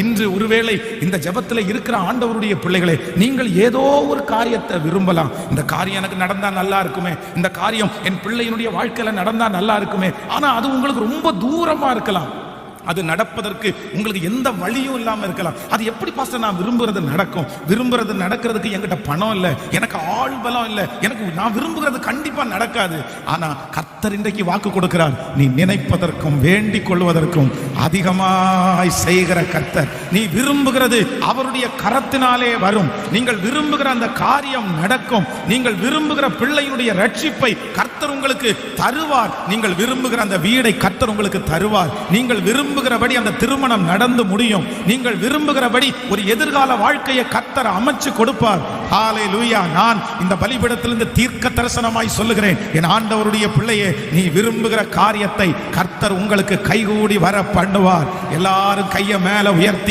இன்று ஒருவேளை இந்த ஜெபத்தில் இருக்கிற ஆண்டவருடைய பிள்ளைகளே, நீங்கள் ஏதோ ஒரு காரியத்தை விரும்பலாம். இந்த காரியம் எனக்கு நடந்தா நல்லா இருக்குமே, இந்த காரியம் என் பிள்ளையினுடைய வாழ்க்கையில நடந்தா நல்லா இருக்குமே. ஆனா அது உங்களுக்கு ரொம்ப தூரமா இருக்கலாம். அது நடப்பதற்கு உங்களுக்கு எந்த வழியும் இல்லாம இருக்கலாம். அது எப்படி பாஸ்டர் நான் விரும்புறது நடக்கும்? விரும்புறது நடக்கிறதுக்கு என்கிட்ட பணம் இல்லை, எனக்கு ஆள் பலம் இல்லை, எனக்கு நான் விரும்புகிறது கண்டிப்பா நடக்காது. ஆனா கர்த்தர் இன்றைக்கு வாக்கு கொடுக்கிறார், நீ நினைப்பதற்கும் வேண்டிக் கொள்வதற்கும் அதிகமாய் செய்கிற கர்த்தர். நீ விரும்புகிறது அவருடைய கரத்தினாலே வரும். நீங்கள் விரும்புகிற அந்த காரியம் நடக்கும். நீங்கள் விரும்புகிற பிள்ளையினுடைய ரட்சிப்பை கர்த்தர் உங்களுக்கு தருவார். நீங்கள் விரும்புகிற அந்த வீடை கர்த்தர் உங்களுக்கு தருவார். நீங்கள் விரும்புகிறபடி அந்த திருமணம் நடந்து முடியும். நீங்கள் விரும்புகிறபடி ஒரு எதிர்கால வாழ்க்கையை கர்த்தர் அமைச்சு கொடுப்பார். ஹல்லேலூயா. நான் இந்த பலிபீடத்திலிருந்து தீர்க்க தரிசனமாய் சொல்லுகிறேன், என் ஆண்டவருடைய பிள்ளையே, நீ விரும்புகிற காரியத்தை கர்த்தர் உங்களுக்கு கைகூடி வர பண்ணுவார். எல்லாரும் கையை மேல உயர்த்தி